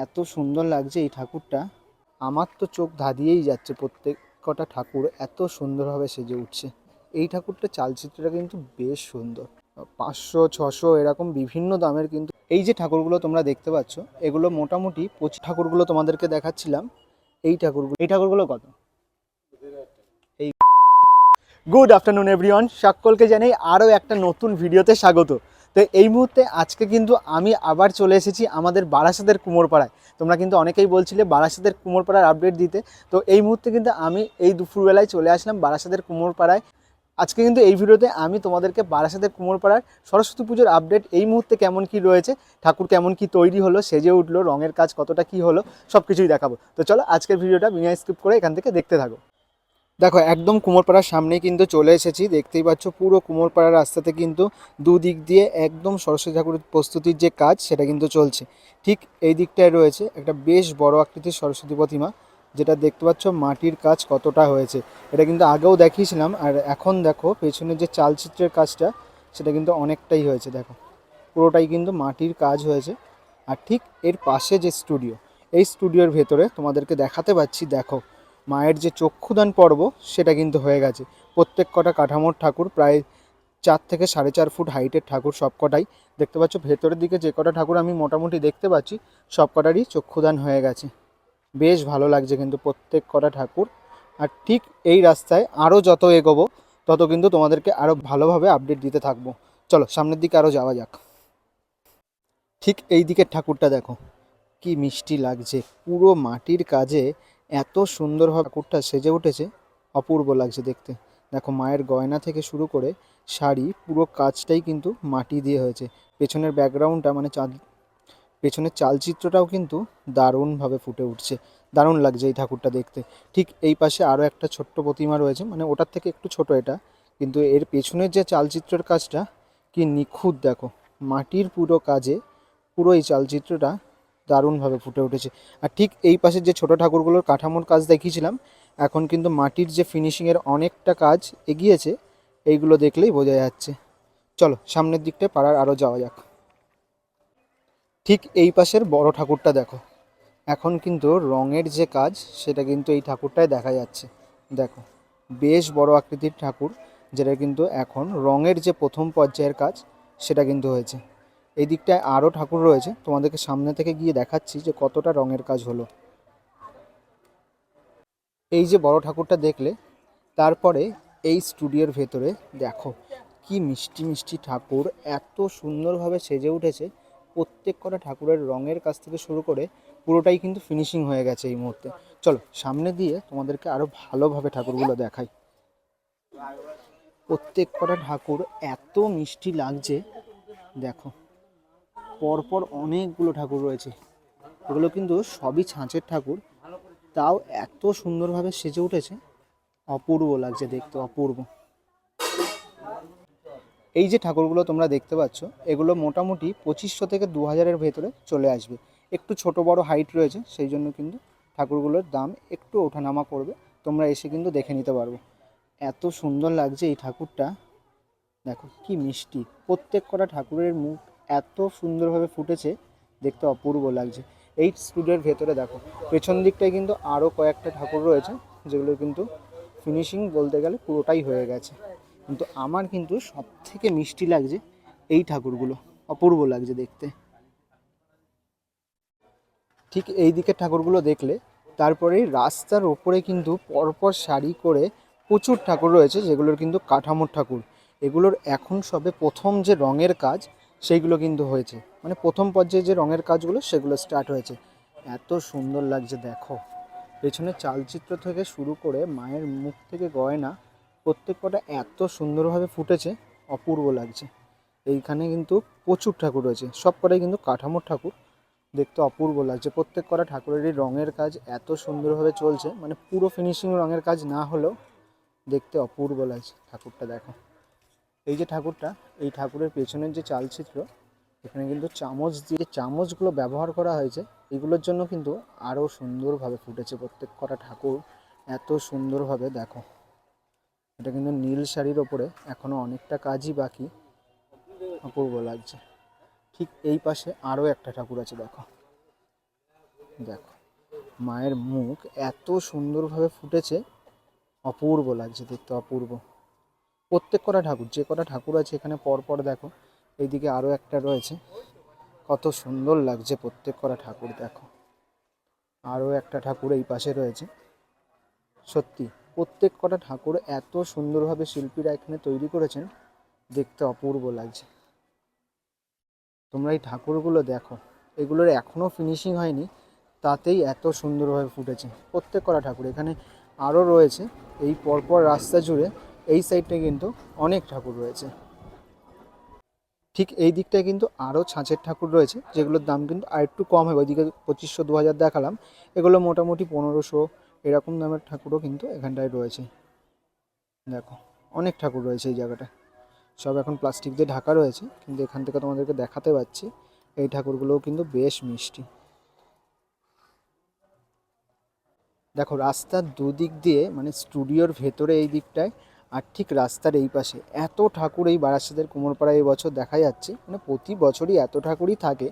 এত সুন্দর লাগছে এই ঠাকুরটা, আমার তো চোখ ধাঁধিয়েই যাচ্ছে। প্রত্যেক কটা ঠাকুর এত সুন্দরভাবে সেজে উঠছে। এই ঠাকুরটার চালচিত্রটা কিন্তু বেশ সুন্দর। 500 600 এরকম বিভিন্ন দামের কিন্তু এই যে ঠাকুরগুলো তোমরা দেখতে পাচ্ছ, এগুলো মোটামুটি ঠাকুরগুলো তোমাদেরকে দেখাচ্ছিলাম। এই ঠাকুরগুলো কত? এই গুড আফটারনুন এভরিওয়ান, সকলকে জানাই আরও একটা নতুন ভিডিওতে স্বাগত। তো এই মুহূর্তে আজকে কিন্তু আমি আবার চলে এসেছি আমাদের বারাসাতের কুমোরপাড়ায়। তোমরা কিন্তু অনেকেই বলছিলে বারাসাতের কুমোরপাড়ার আপডেট দিতে। তো এই মুহূর্তে কিন্তু আমি এই দুপুরবেলায় চলে আসলাম বারাসাতের কুমোরপাড়ায়। আজকে কিন্তু এই ভিডিওতে আমি তোমাদেরকে বারাসাতের কুমোরপাড়ার সরস্বতী পুজোর আপডেট, এই মুহূর্তে কেমন কি রয়েছে, ঠাকুর কেমন কি তৈরি হলো, সেজে উঠলো, রঙের কাজ কতটা কি হলো, সব কিছুই দেখাবো। তো চলো আজকের ভিডিওটা বিনা স্কিপ করে এখান থেকে দেখতে থাকো। দেখো একদম কুমোরপাড়ার সামনেই কিন্তু চলে এসেছি। দেখতেই পাচ্ছ পুরো কুমোরপাড়ার রাস্তাতে কিন্তু দুদিক দিয়ে একদম সরস্বতী ঠাকুরের প্রস্তুতির যে কাজ সেটা কিন্তু চলছে। ঠিক এই দিকটায় রয়েছে একটা বেশ বড় আকৃতির সরস্বতী প্রতিমা, যেটা দেখতে পাচ্ছ মাটির কাজ কতটা হয়েছে। এটা কিন্তু আগেও দেখিয়েছিলাম, আর এখন দেখো পেছনের যে চালচিত্রের কাজটা সেটা কিন্তু অনেকটাই হয়েছে। দেখো পুরোটাই কিন্তু মাটির কাজ হয়েছে। আর ঠিক এর পাশে যে স্টুডিও, এই স্টুডিওর ভেতরে তোমাদেরকে দেখাতে পাচ্ছি, দেখো মায়ের যে চক্ষুদান পর্ব সেটা কিন্তু হয়ে গেছে। প্রত্যেক কটা কাঠামোর ঠাকুর প্রায় 4 থেকে 4.5 ফুট হাইটের ঠাকুর সব কটাই। দেখতে পাচ্ছ ভেতরের দিকে যে কটা ঠাকুর আমি মোটামুটি দেখতে পাচ্ছি সব কটারই চক্ষুদান হয়ে গেছে। বেশ ভালো লাগছে কিন্তু প্রত্যেক কটা ঠাকুর। আর ঠিক এই রাস্তায় আরও যত এগোবো তত কিন্তু তোমাদেরকে আরও ভালোভাবে আপডেট দিতে থাকবো। চলো সামনের দিকে আরও যাওয়া যাক। ঠিক এই দিকের ঠাকুরটা দেখো কি মিষ্টি লাগছে, পুরো মাটির কাজে এত সুন্দরভাবে ঠাকুরটা সেজে উঠেছে, অপূর্ব লাগছে দেখতে। দেখো মায়ের গয়না থেকে শুরু করে শাড়ি, পুরো কাজটাই কিন্তু মাটি দিয়ে হয়েছে। পেছনের ব্যাকগ্রাউন্ডটা মানে পেছনের চালচিত্রটাও কিন্তু দারুণভাবে ফুটে উঠছে। দারুণ লাগছে এই ঠাকুরটা দেখতে। ঠিক এই পাশে আরও একটা ছোট্ট প্রতিমা রয়েছে, মানে ওটার থেকে একটু ছোট এটা, কিন্তু এর পেছনের যে চালচিত্রের কাজটা কি নিখুঁত। দেখো মাটির পুরো কাজে পুরো এই চালচিত্রটা দারুণভাবে ফুটে উঠেছে। আর ঠিক এই পাশের যে ছোট ঠাকুরগুলোর কাঠামোর কাজ দেখিয়েছিলাম, এখন কিন্তু মাটির যে ফিনিশিংয়ের অনেকটা কাজ এগিয়েছে, এইগুলো দেখলেই বোঝা যাচ্ছে। চলো সামনের দিকটায় পাড়ার আরও যাওয়া যাক। ঠিক এই পাশের বড় ঠাকুরটা দেখো, এখন কিন্তু রঙের যে কাজ সেটা কিন্তু এই ঠাকুরটায় দেখা যাচ্ছে। দেখো বেশ বড় আকৃতির ঠাকুর, যেটা কিন্তু এখন রঙের যে প্রথম পর্যায়ের কাজ সেটা কিন্তু হয়েছে। এই দিকটায় আরও ঠাকুর রয়েছে, তোমাদেরকে সামনে থেকে গিয়ে দেখাচ্ছি যে কতটা রঙের কাজ হলো। এই যে বড় ঠাকুরটা দেখলে, তারপরে এই স্টুডিওর ভেতরে দেখো কি মিষ্টি মিষ্টি ঠাকুর, এত সুন্দরভাবে সেজে উঠেছে। প্রত্যেক কটা ঠাকুরের রঙের কাছ থেকে শুরু করে পুরোটাই কিন্তু ফিনিশিং হয়ে গেছে এই মুহূর্তে। চলো সামনে দিয়ে তোমাদেরকে আরও ভালোভাবে ঠাকুরগুলো দেখাই। প্রত্যেক কটা ঠাকুর এত মিষ্টি লাগছে। দেখো পরপর অনেকগুলো ঠাকুর রয়েছে, এগুলো কিন্তু সবই ছাঁচের ঠাকুর, তাও এত সুন্দরভাবে সেজে উঠেছে, অপূর্ব লাগছে দেখতে, অপূর্ব। এই যে ঠাকুরগুলো তোমরা দেখতে পাচ্ছ, এগুলো মোটামুটি 2500 থেকে 2000-এর ভেতরে চলে আসবে। একটু ছোট বড় হাইট রয়েছে, সেই জন্য কিন্তু ঠাকুরগুলোর দাম একটু ওঠানামা করবে। তোমরা এসে কিন্তু দেখে নিতে পারবে। এত সুন্দর লাগছে এই ঠাকুরটা, দেখো কি মিষ্টি। প্রত্যেক কটা ঠাকুরের মুখ এত সুন্দরভাবে ফুটেছে, দেখতে অপূর্ব লাগছে। এই স্টুডিওর ভেতরে দেখো পেছন দিকটায় কিন্তু আরও কয়েকটা ঠাকুর রয়েছে, যেগুলো কিন্তু ফিনিশিং বলতে গেলে পুরোটাই হয়ে গেছে। কিন্তু আমার কিন্তু সব থেকে মিষ্টি লাগছে এই ঠাকুরগুলো, অপূর্ব লাগছে দেখতে। ঠিক এই দিকের ঠাকুরগুলো দেখলে, তারপরেই রাস্তার ওপরে কিন্তু পরপর সারি করে প্রচুর ঠাকুর রয়েছে, যেগুলোর কিন্তু কাঠামোর ঠাকুর। এগুলোর এখন সবে প্রথম যে রঙের কাজ সেইগুলো কিন্তু হয়েছে, মানে প্রথম পর্যায়ে যে রঙের কাজগুলো সেগুলো স্টার্ট হয়েছে। এত সুন্দর লাগছে দেখো, পেছনের চালচিত্র থেকে শুরু করে মায়ের মুখ থেকে গয়না প্রত্যেক কটা এত সুন্দরভাবে ফুটেছে, অপূর্ব লাগছে। এইখানে কিন্তু প্রচুর ঠাকুর রয়েছে, সব কটাই কিন্তু কাঠামোর ঠাকুর, দেখতে অপূর্ব লাগছে। প্রত্যেক কটা ঠাকুরেরই রঙের কাজ এত সুন্দরভাবে চলছে, মানে পুরো ফিনিশিং রঙের কাজ না হলেও দেখতে অপূর্ব লাগছে ঠাকুরটা। দেখো এই যে ঠাকুরটা, এই ঠাকুরের পেছনের যে চালচিত্র, এখানে কিন্তু চামচ দিয়ে চামচগুলো ব্যবহার করা হয়েছে, এগুলোর জন্য কিন্তু আরও সুন্দরভাবে ফুটেছে প্রত্যেক কটা ঠাকুর এত সুন্দরভাবে। দেখো এটা কিন্তু নীল শাড়ির ওপরে এখনও অনেকটা কাজই বাকি, অপূর্ব লাগছে। ঠিক এই পাশে আরও একটা ঠাকুর আছে দেখো, দেখো মায়ের মুখ এত সুন্দরভাবে ফুটেছে, অপূর্ব লাগছে দেখতে, অপূর্ব। প্রত্যেক কটা ঠাকুর, যে কটা ঠাকুর আছে এখানে পরপর দেখো, এইদিকে আরও একটা রয়েছে, কত সুন্দর লাগছে প্রত্যেক কটা ঠাকুর। দেখো আরও একটা ঠাকুর এই পাশে রয়েছে। সত্যি প্রত্যেক কটা ঠাকুর এত সুন্দরভাবে শিল্পীরা এখানে তৈরি করেছেন, দেখতে অপূর্ব লাগছে। তোমরা এই ঠাকুরগুলো দেখো, এগুলোর এখনও ফিনিশিং হয়নি, তাতেই এত সুন্দরভাবে ফুটেছে প্রত্যেক কটা ঠাকুর। এখানে আরও রয়েছে এই পরপর রাস্তা জুড়ে, এই সাইডটায় কিন্তু অনেক ঠাকুর রয়েছে। ঠিক এই দিকটায় কিন্তু আরও ছাঁচের ঠাকুর রয়েছে, যেগুলোর দাম কিন্তু আর একটু কম হবে। ওইদিকে 2500 2000 দেখালাম, এগুলো মোটামুটি 1500 এরকম দামের ঠাকুরও কিন্তু এখানটায় রয়েছে। দেখো অনেক ঠাকুর রয়েছে এই জায়গাটায়, সব এখন প্লাস্টিক দিয়ে ঢাকা রয়েছে, কিন্তু এখান থেকে তোমাদেরকে দেখাতে পাচ্ছি এই ঠাকুরগুলোও কিন্তু বেশ মিষ্টি। দেখো রাস্তার দুদিক দিয়ে, মানে স্টুডিওর ভেতরে এই দিকটায় আর ঠিক রাস্তার এই পাশে এত ঠাকুর এই বারাসাতের কুমোরপাড়ায় এবছর দেখা যাচ্ছে, মানে প্রতি বছরই এত ঠাকুরই থাকে।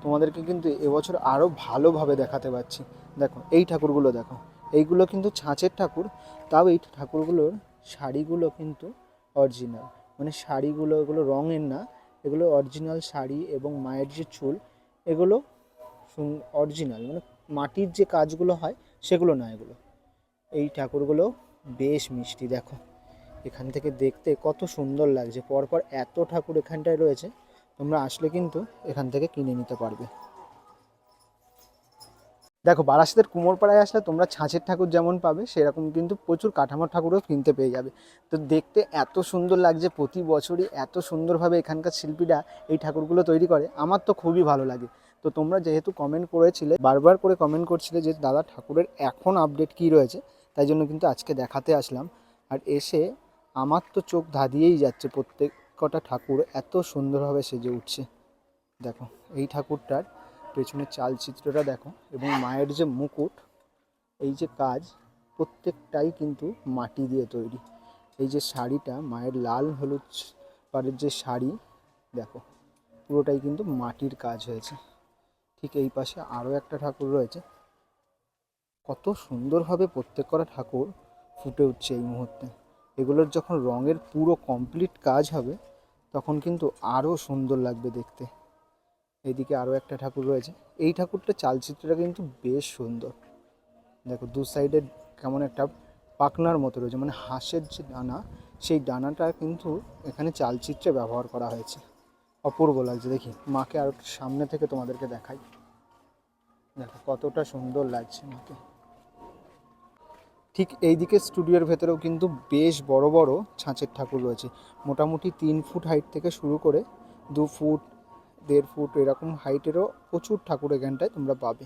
তোমাদেরকে কিন্তু এবছর আরও ভালোভাবে দেখাতে পারছি। দেখো এই ঠাকুরগুলো দেখো, এইগুলো কিন্তু ছাঁচের ঠাকুর, তাও এই ঠাকুরগুলোর শাড়িগুলো কিন্তু অরিজিনাল, মানে শাড়িগুলো এগুলো রঙের না, এগুলো অরিজিনাল শাড়ি। এবং মায়ের যে চুল, এগুলো অরিজিনাল, মানে মাটির যে কাজগুলো হয় সেগুলো না এগুলো। এই ঠাকুরগুলো বেশ মিষ্টি। দেখো এখান থেকে দেখতে কত সুন্দর লাগছে, পরপর এত ঠাকুর এখানটায় রয়েছে, তোমরা আসলে কিন্তু এখান থেকে কিনে নিতে পারবে। দেখো বারাসাতের কুমোরপাড়ায় আসলে তোমরা ছাঁচের ঠাকুর যেমন পাবে, সেরকম কিন্তু প্রচুর কাঠামোর ঠাকুরও কিনতে পেয়ে যাবে। তো দেখতে এত সুন্দর লাগছে, প্রতি বছরই এত সুন্দরভাবে এখানকার শিল্পীরা এই ঠাকুরগুলো তৈরি করে, আমার তো খুবই ভালো লাগে। তো তোমরা যেহেতু কমেন্ট করেছিলে, বারবার করে কমেন্ট করছিলে যে দাদা ঠাকুরের এখন আপডেট কী রয়েছে, তাই জন্য কিন্তু আজকে দেখাতে আসলাম। আর এসে আমার তো চোখ ধাঁধিয়েই যাচ্ছে, প্রত্যেক কটা ঠাকুর এত সুন্দরভাবে সেজে উঠছে। দেখো এই ঠাকুরটার পেছনের চালচিত্রটা দেখো, এবং মায়ের যে মুকুট, এই যে কাজ, প্রত্যেকটাই কিন্তু মাটি দিয়ে তৈরি। এই যে শাড়িটা, মায়ের লাল হলুদ পাড়ের যে শাড়ি, দেখো পুরোটাই কিন্তু মাটির কাজ হয়েছে। ঠিক এই পাশে আরও একটা ঠাকুর রয়েছে, কত সুন্দরভাবে প্রত্যেক কটা ঠাকুর ফুটে উঠছে এই মুহূর্তে। এগুলোর যখন রঙের পুরো কমপ্লিট কাজ হবে, তখন কিন্তু আরও সুন্দর লাগবে দেখতে। এইদিকে আরও একটা ঠাকুর রয়েছে, এই ঠাকুরটা চালচিত্রটা কিন্তু বেশ সুন্দর। দেখো দু সাইডে কেমন একটা পাখনার মতো রয়েছে, মানে হাঁসের যে ডানা, সেই ডানাটা কিন্তু এখানে চালচিত্রে ব্যবহার করা হয়েছে, অপূর্ব লাগছে। দেখি মাকে আর সামনে থেকে তোমাদেরকে দেখাই, দেখো কতটা সুন্দর লাগছে মাকে। ঠিক এইদিকে স্টুডিওর ভেতরেও কিন্তু বেশ বড় বড় ছাঁচের ঠাকুর রয়েছে, মোটামুটি 3 ফুট হাইট থেকে শুরু করে 2 ফুট 1.5 ফুট এরকম হাইটেরও প্রচুর ঠাকুর এখানটায় তোমরা পাবে।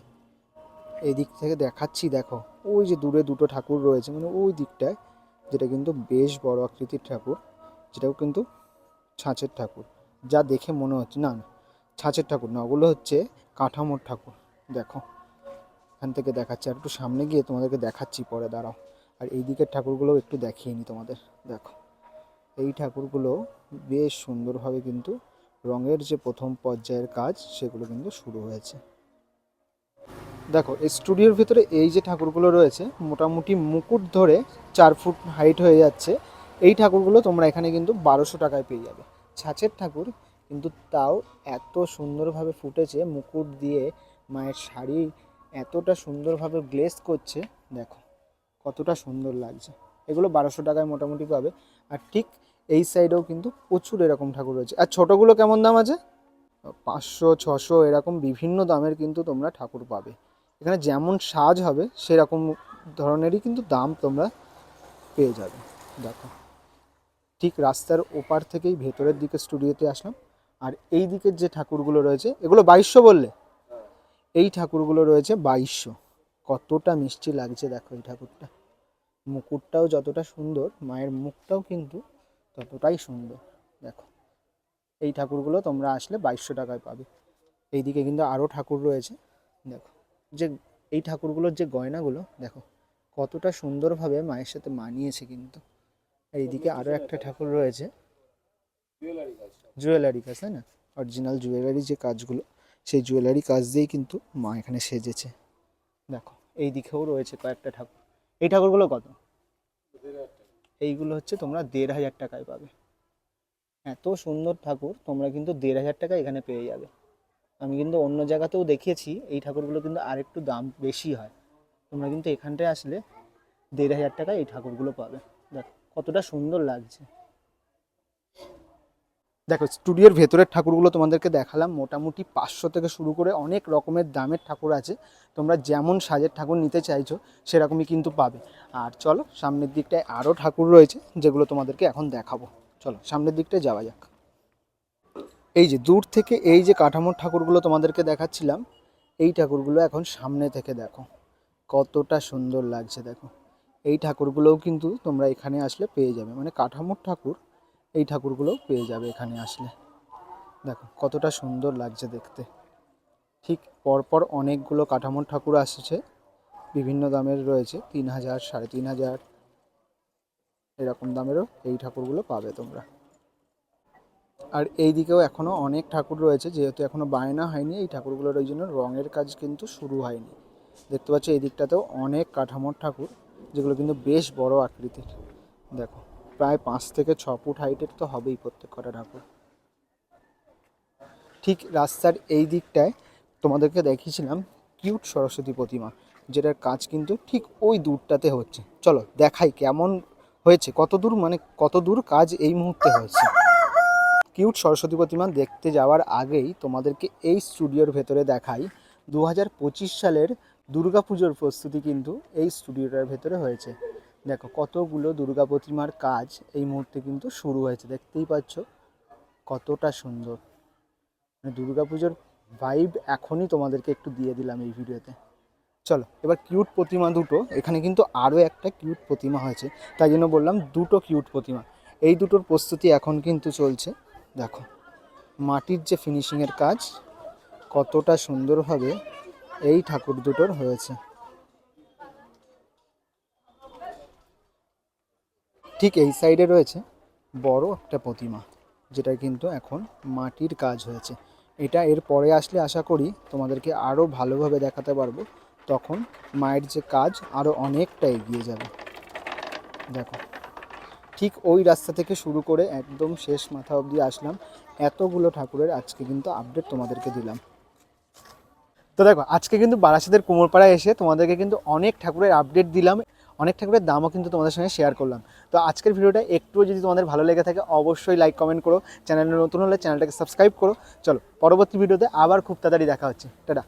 এই দিক থেকে দেখাচ্ছি, দেখো ওই যে দূরে দুটো ঠাকুর রয়েছে, মানে ওই দিকটায়, যেটা কিন্তু বেশ বড় আকৃতির ঠাকুর, যেটাও কিন্তু ছাঁচের ঠাকুর। যা দেখে মনে হচ্ছে না না ছাঁচের ঠাকুর না, ওগুলো হচ্ছে কাঠামোর ঠাকুর। দেখো এখান থেকে দেখাচ্ছি, আর একটু সামনে গিয়ে তোমাদেরকে দেখাচ্ছি পরে, দাঁড়াও। আর এই দিকের ঠাকুরগুলো একটু দেখিয়ে নিই তোমাদের। দেখো এই ঠাকুরগুলো বেশ সুন্দরভাবে কিন্তু রঙের যে প্রথম পর্যায়ের কাজ, সেগুলো কিন্তু শুরু হয়েছে। দেখো এই স্টুডিওর ভিতরে এই যে ঠাকুরগুলো রয়েছে, মোটামুটি মুকুট ধরে 4 ফুট হাইট হয়ে যাচ্ছে। এই ঠাকুরগুলো তোমরা এখানে কিন্তু 1200 টাকায় পেয়ে যাবে, ছাঁচের ঠাকুর, কিন্তু তাও এত সুন্দরভাবে ফুটেছে মুকুট দিয়ে। মায়ের শাড়ি এতটা সুন্দরভাবে গ্লেজ করছে, দেখো কতটা সুন্দর লাগছে। এগুলো 1200 টাকায় মোটামুটি পাবে। আর ঠিক এই সাইডেও কিন্তু প্রচুর এরকম ঠাকুর রয়েছে। আর ছোটোগুলো কেমন দাম আছে? 500 600 এরকম বিভিন্ন দামের কিন্তু তোমরা ঠাকুর পাবে। এখানে যেমন সাজ হবে সেরকম ধরনেরই কিন্তু দাম তোমরা পেয়ে যাবে। দেখো ঠিক রাস্তার ওপার থেকেই ভেতরের দিকে স্টুডিওতে আসলাম। আর এই দিকের যে ঠাকুরগুলো রয়েছে, এগুলো 2200 বললে? এই ঠাকুরগুলো রয়েছে 2200। কতটা মিষ্টি লাগছে দেখো এই ঠাকুরটা, মুকুটটাও যতটা সুন্দর, মায়ের মুখটাও কিন্তু ততটাই সুন্দর। দেখো এই ঠাকুরগুলো তোমরা আসলে 2200 টাকায় পাবে। এইদিকে কিন্তু আরও ঠাকুর রয়েছে। দেখো যে এই ঠাকুরগুলোর যে গয়নাগুলো দেখো কতটা সুন্দরভাবে মায়ের সাথে মানিয়েছে কিন্তু। এইদিকে আরও একটা ঠাকুর রয়েছে, জুয়েলারি কাজ, তাই না? অরিজিনাল জুয়েলারি যে কাজগুলো, সেই জুয়েলারি কাজ দিয়েই কিন্তু মা এখানে সেজেছে। দেখো এই দিকেও রয়েছে কয়েকটা ঠাকুর। এই ঠাকুরগুলো কত? এইগুলো হচ্ছে তোমরা 1,500 টাকায় পাবে। এত সুন্দর ঠাকুর তোমরা কিন্তু 1,500 টাকায় এখানে পেয়ে যাবে। আমি কিন্তু অন্য জায়গাতেও দেখিয়েছি, এই ঠাকুরগুলো কিন্তু আরেকটু দাম বেশি হয়। তোমরা কিন্তু এখানটায় আসলে 1,500 টাকায় এই ঠাকুরগুলো পাবে। দেখো কতটা সুন্দর লাগছে। দেখো স্টুডিওর ভেতরের ঠাকুরগুলো তোমাদেরকে দেখালাম, মোটামুটি 500 থেকে শুরু করে অনেক রকমের দামের ঠাকুর আছে। তোমরা যেমন সাজের ঠাকুর নিতে চাইছো সেরকমই কিন্তু পাবে। আর চলো সামনের দিকটায় আরও ঠাকুর রয়েছে যেগুলো তোমাদেরকে এখন দেখাবো। চলো সামনের দিকটায় যাওয়া যাক। এই যে দূর থেকে এই যে কাঠামোর ঠাকুরগুলো তোমাদেরকে দেখাচ্ছিলাম, এই ঠাকুরগুলো এখন সামনে থেকে দেখো কতটা সুন্দর লাগছে। দেখো এই ঠাকুরগুলোও কিন্তু তোমরা এখানে আসলে পেয়ে যাবে, মানে কাঠামোর ঠাকুর এই ঠাকুরগুলোও পেয়ে যাবে এখানে আসলে। দেখো কতটা সুন্দর লাগছে দেখতে। ঠিক পরপর অনেকগুলো কাঠামোর ঠাকুর আসছে, বিভিন্ন দামের রয়েছে, 3,000, 3,500 এরকম দামেরও এই ঠাকুরগুলো পাবে তোমরা। আর এই দিকেও এখনও অনেক ঠাকুর রয়েছে, যেহেতু এখনও বায়না হয়নি এই ঠাকুরগুলোর, ওই জন্য রঙের কাজ কিন্তু শুরু হয়নি। দেখতে পাচ্ছ এই দিকটাতেও অনেক কাঠামোর ঠাকুর, যেগুলো কিন্তু বেশ বড় আকৃতির। দেখো প্রায় 5 থেকে 6 ফুট হাইটের তো হবেই প্রত্যেক কটা ঠাকুর। ঠিক রাস্তার এই দিকটায় তোমাদেরকে দেখিয়েছিলাম কিউট সরস্বতী প্রতিমা, যেটার কাজ কিন্তু ঠিক ওই দূরটাতে হচ্ছে। চলো দেখাই কেমন হয়েছে, কত দূর, মানে কত দূর কাজ এই মুহূর্তে হয়েছে। কিউট সরস্বতী প্রতিমা দেখতে যাওয়ার আগেই তোমাদেরকে এই স্টুডিওর ভেতরে দেখাই 2025 সালের দুর্গাপুজোর প্রস্তুতি কিন্তু এই স্টুডিওটার ভেতরে হয়েছে। দেখো কতগুলো দুর্গা প্রতিমার কাজ এই মুহূর্তে কিন্তু শুরু হয়েছে, দেখতেই পাচ্ছ কতটা সুন্দর। মানে দুর্গাপুজোর ভাইব এখনই তোমাদেরকে একটু দিয়ে দিলাম এই ভিডিওতে। চলো এবার কিউট প্রতিমা দুটো, এখানে কিন্তু আরও একটা কিউট প্রতিমা হয়েছে, তাই জন্য বললাম দুটো কিউট প্রতিমা। এই দুটোর প্রস্তুতি এখন কিন্তু চলছে। দেখো মাটির যে ফিনিশিংয়ের কাজ কতটা সুন্দরভাবে এই ঠাকুর দুটোর হয়েছে। ঠিক এই সাইডে রয়েছে বড় একটা প্রতিমা, যেটা কিন্তু এখন মাটির কাজ হয়েছে। এটা এর পরে আসলে আশা করি তোমাদেরকে আরও ভালোভাবে দেখাতে পারবো, তখন মায়ের যে কাজ আরও অনেকটা এগিয়ে যাবে। দেখো ঠিক ওই রাস্তা থেকে শুরু করে একদম শেষ মাথা অবধি আসলাম, এতগুলো ঠাকুরের আজকে কিন্তু আপডেট তোমাদেরকে দিলাম। তো দেখো আজকে কিন্তু বারাসাতের কুমোরপাড়ায় এসে তোমাদেরকে কিন্তু অনেক ঠাকুরের আপডেট দিলাম, অনেক ঠাকুরের দামও কিন্তু তোমাদের সঙ্গে শেয়ার করলাম। তো আজকের ভিডিওটা একটুও যদি তোমাদের ভালো লেগে থাকে অবশ্যই লাইক কমেন্ট করো, চ্যানেলে নতুন হলে চ্যানেলটাকে সাবস্ক্রাইব করো। চলো পরবর্তী ভিডিওতে আবার খুব তাড়াতাড়ি দেখা হচ্ছে। টাটা।